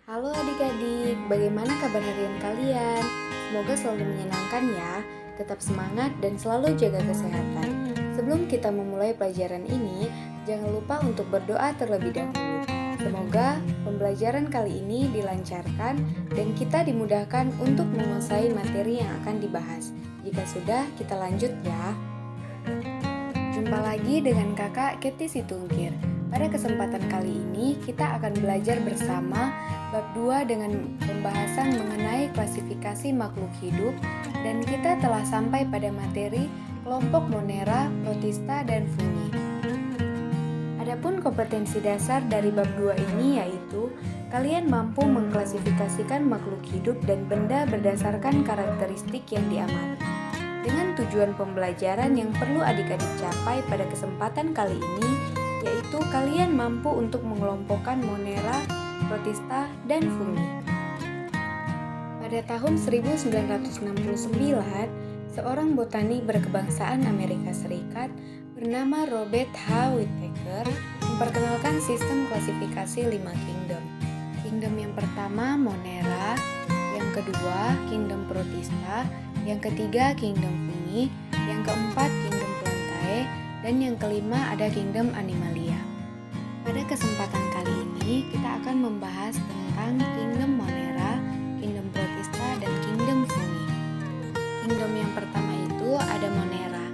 Halo adik-adik, bagaimana kabar harian kalian? Semoga selalu menyenangkan ya. Tetap semangat dan selalu jaga kesehatan. Sebelum kita memulai pelajaran ini, jangan lupa untuk berdoa terlebih dahulu. Semoga pembelajaran kali ini dilancarkan dan kita dimudahkan untuk menguasai materi yang akan dibahas. Jika sudah, kita lanjut ya. Jumpa lagi dengan kakak Keti Situngkir. Pada kesempatan kali ini, kita akan belajar bersama bab 2 dengan pembahasan mengenai klasifikasi makhluk hidup, dan kita telah sampai pada materi kelompok Monera, Protista, dan Fungi. Adapun kompetensi dasar dari bab 2 ini yaitu kalian mampu mengklasifikasikan makhluk hidup dan benda berdasarkan karakteristik yang diamati. Dengan tujuan pembelajaran yang perlu adik-adik capai pada kesempatan kali ini, yaitu kalian mampu untuk mengelompokkan Monera, Protista, dan Fungi. Pada tahun 1969, seorang botanik berkebangsaan Amerika Serikat bernama Robert H. Whittaker memperkenalkan sistem klasifikasi 5 kingdom. Kingdom yang pertama Monera, yang kedua Kingdom Protista, yang ketiga Kingdom Fungi, yang keempat Kingdom Plantae, dan yang kelima ada Kingdom Animalia. Pada kesempatan kali ini kita akan membahas tentang Kingdom Monera, Kingdom Protista, dan Kingdom Fungi. Kingdom yang pertama itu ada Monera,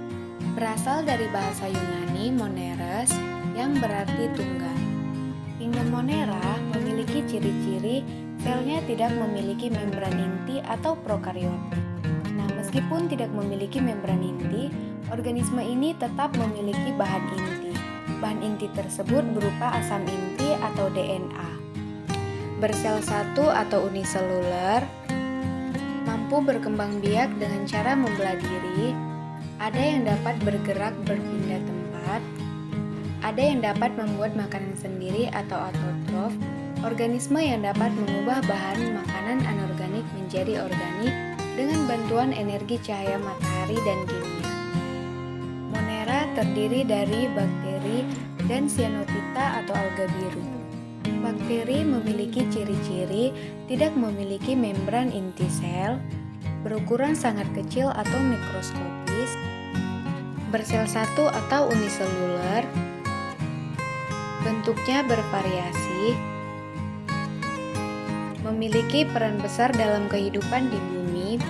berasal dari bahasa Yunani Moneres yang berarti tunggal. Kingdom Monera memiliki ciri-ciri selnya tidak memiliki membran inti atau prokaryotik. Nah, meskipun tidak memiliki membran inti, organisme ini tetap memiliki bahan inti. Bahan inti tersebut berupa asam inti atau DNA. Bersel satu atau uniseluler, mampu berkembang biak dengan cara membelah diri, ada yang dapat bergerak berpindah tempat, ada yang dapat membuat makanan sendiri atau autotrof, organisme yang dapat mengubah bahan makanan anorganik menjadi organik dengan bantuan energi cahaya matahari dan kimia. Monera terdiri dari bakteri dan cyanotita atau alga biru. Bakteri memiliki ciri-ciri tidak memiliki membran inti sel, berukuran sangat kecil atau mikroskopis, bersel satu atau uniseluler, bentuknya bervariasi, memiliki peran besar dalam kehidupan di bumi.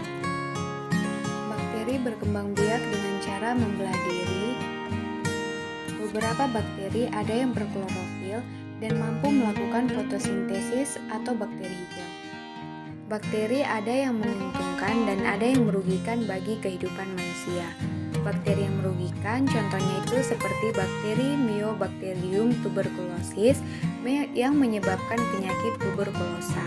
Bakteri berkembang biak dengan cara membelah diri. Beberapa bakteri ada yang berklorofil dan mampu melakukan fotosintesis atau bakteri hijau. Bakteri ada yang menguntungkan dan ada yang merugikan bagi kehidupan manusia. Bakteri yang merugikan contohnya itu seperti bakteri Mycobacterium tuberculosis yang menyebabkan penyakit tuberkulosa.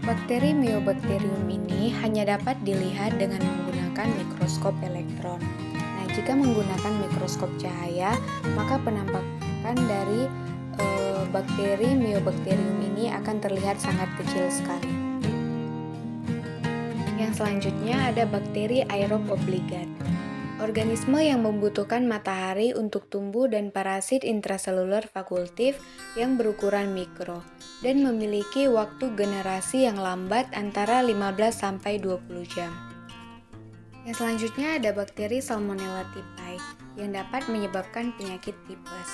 Bakteri Mycobacterium ini hanya dapat dilihat dengan menggunakan mikroskop elektron. Nah, jika menggunakan mikroskop cahaya, maka penampakan dari bakteri Mycobacterium ini akan terlihat sangat kecil sekali. Yang selanjutnya ada bakteri aerob obligat. Organisme yang membutuhkan matahari untuk tumbuh dan parasit intraseluler fakultif yang berukuran mikro dan memiliki waktu generasi yang lambat antara 15-20 jam. Yang selanjutnya ada bakteri Salmonella typhi yang dapat menyebabkan penyakit tipes.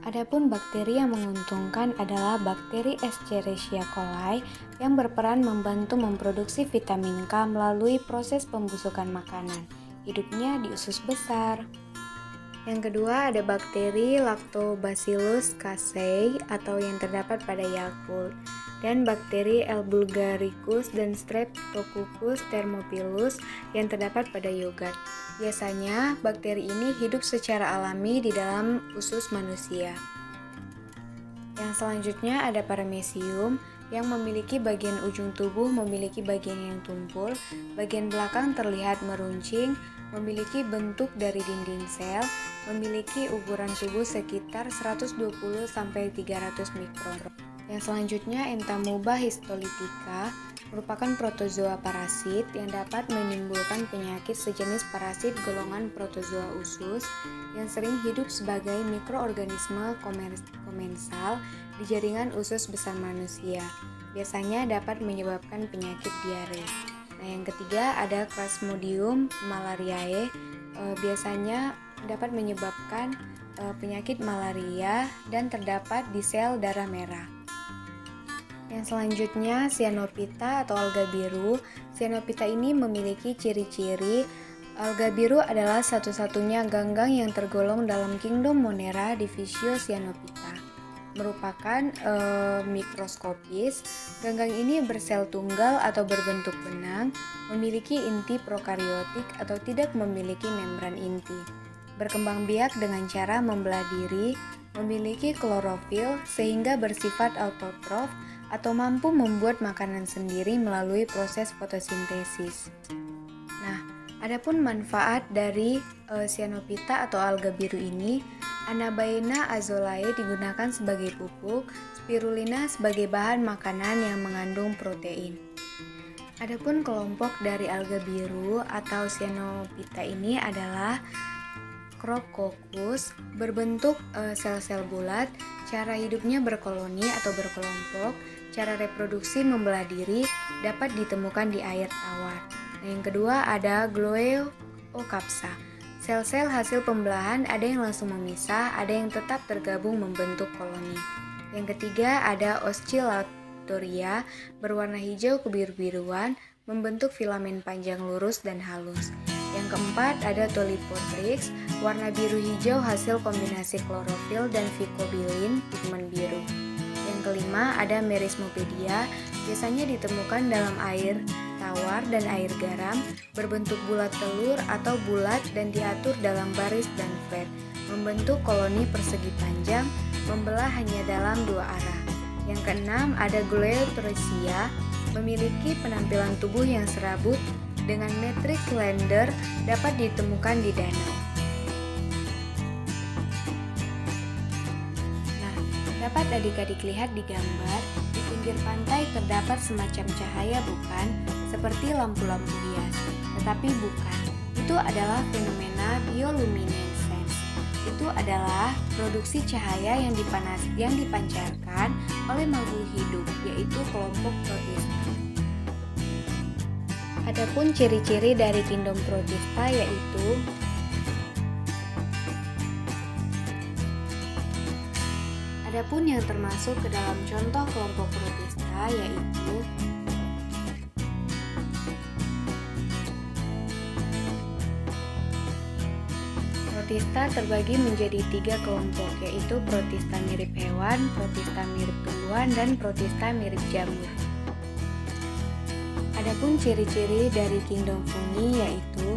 Adapun bakteri yang menguntungkan adalah bakteri Escherichia coli yang berperan membantu memproduksi vitamin K melalui proses pembusukan makanan. Hidupnya di usus besar. Yang kedua ada bakteri Lactobacillus casei atau yang terdapat pada Yakult, dan bakteri L. bulgaricus dan Streptococcus thermophilus yang terdapat pada yogurt. Biasanya bakteri ini hidup secara alami di dalam usus manusia. Yang selanjutnya ada Paramecium yang memiliki bagian ujung tubuh memiliki bagian yang tumpul, bagian belakang terlihat meruncing, memiliki bentuk dari dinding sel, memiliki ukuran tubuh sekitar 120-300 mikron. Yang selanjutnya Entamuba histolytica merupakan protozoa parasit yang dapat menimbulkan penyakit sejenis parasit golongan protozoa usus yang sering hidup sebagai mikroorganisme komensal di jaringan usus besar manusia. Biasanya dapat menyebabkan penyakit diare. Nah, yang ketiga ada Plasmodium malariae. Biasanya dapat menyebabkan penyakit malaria dan terdapat di sel darah merah. Yang selanjutnya Cyanophyta atau alga biru. Cyanophyta ini memiliki ciri-ciri. Alga biru adalah satu-satunya ganggang yang tergolong dalam kingdom Monera divisio Cyanophyta. Merupakan mikroskopis. Ganggang ini bersel tunggal atau berbentuk benang, memiliki inti prokariotik atau tidak memiliki membran inti. Berkembang biak dengan cara membelah diri, memiliki klorofil sehingga bersifat autotrof atau mampu membuat makanan sendiri melalui proses fotosintesis. Nah, adapun manfaat dari Cyanophyta atau alga biru ini, Anabaena azolae digunakan sebagai pupuk, spirulina sebagai bahan makanan yang mengandung protein. Adapun kelompok dari alga biru atau Cyanophyta ini adalah Chryscoccus, berbentuk sel-sel bulat, cara hidupnya berkoloni atau berkelompok, cara reproduksi membelah diri dapat ditemukan di air tawar. Nah, yang kedua ada Gloeocapsa. Sel-sel hasil pembelahan ada yang langsung memisah, ada yang tetap tergabung membentuk koloni. Yang ketiga ada Oscillatoria, berwarna hijau kebiru-biruan, membentuk filamen panjang lurus dan halus. Yang keempat ada Tolipotrix, warna biru hijau hasil kombinasi klorofil dan vicobilin pigmen biru. Yang kelima ada Merismopedia, biasanya ditemukan dalam air tawar dan air garam, berbentuk bulat telur atau bulat dan diatur dalam baris dan flat, membentuk koloni persegi panjang, membelah hanya dalam dua arah. Yang keenam ada Gloeotricia, memiliki penampilan tubuh yang serabut dengan metrik slender, dapat ditemukan di danau. Nah, dapat adik-adik lihat di gambar, di pinggir pantai terdapat semacam cahaya bukan? Seperti lampu-lampu hias, tetapi bukan. Itu adalah fenomena bioluminescence. Itu adalah produksi cahaya yang dipancarkan oleh makhluk hidup, yaitu kelompok protista. Adapun ciri-ciri dari kingdom protista yaitu adapun yang termasuk ke dalam contoh kelompok protista yaitu protista terbagi menjadi 3 kelompok, yaitu protista mirip hewan, protista mirip tumbuhan, dan protista mirip jamur. Adapun ciri-ciri dari kingdom fungi yaitu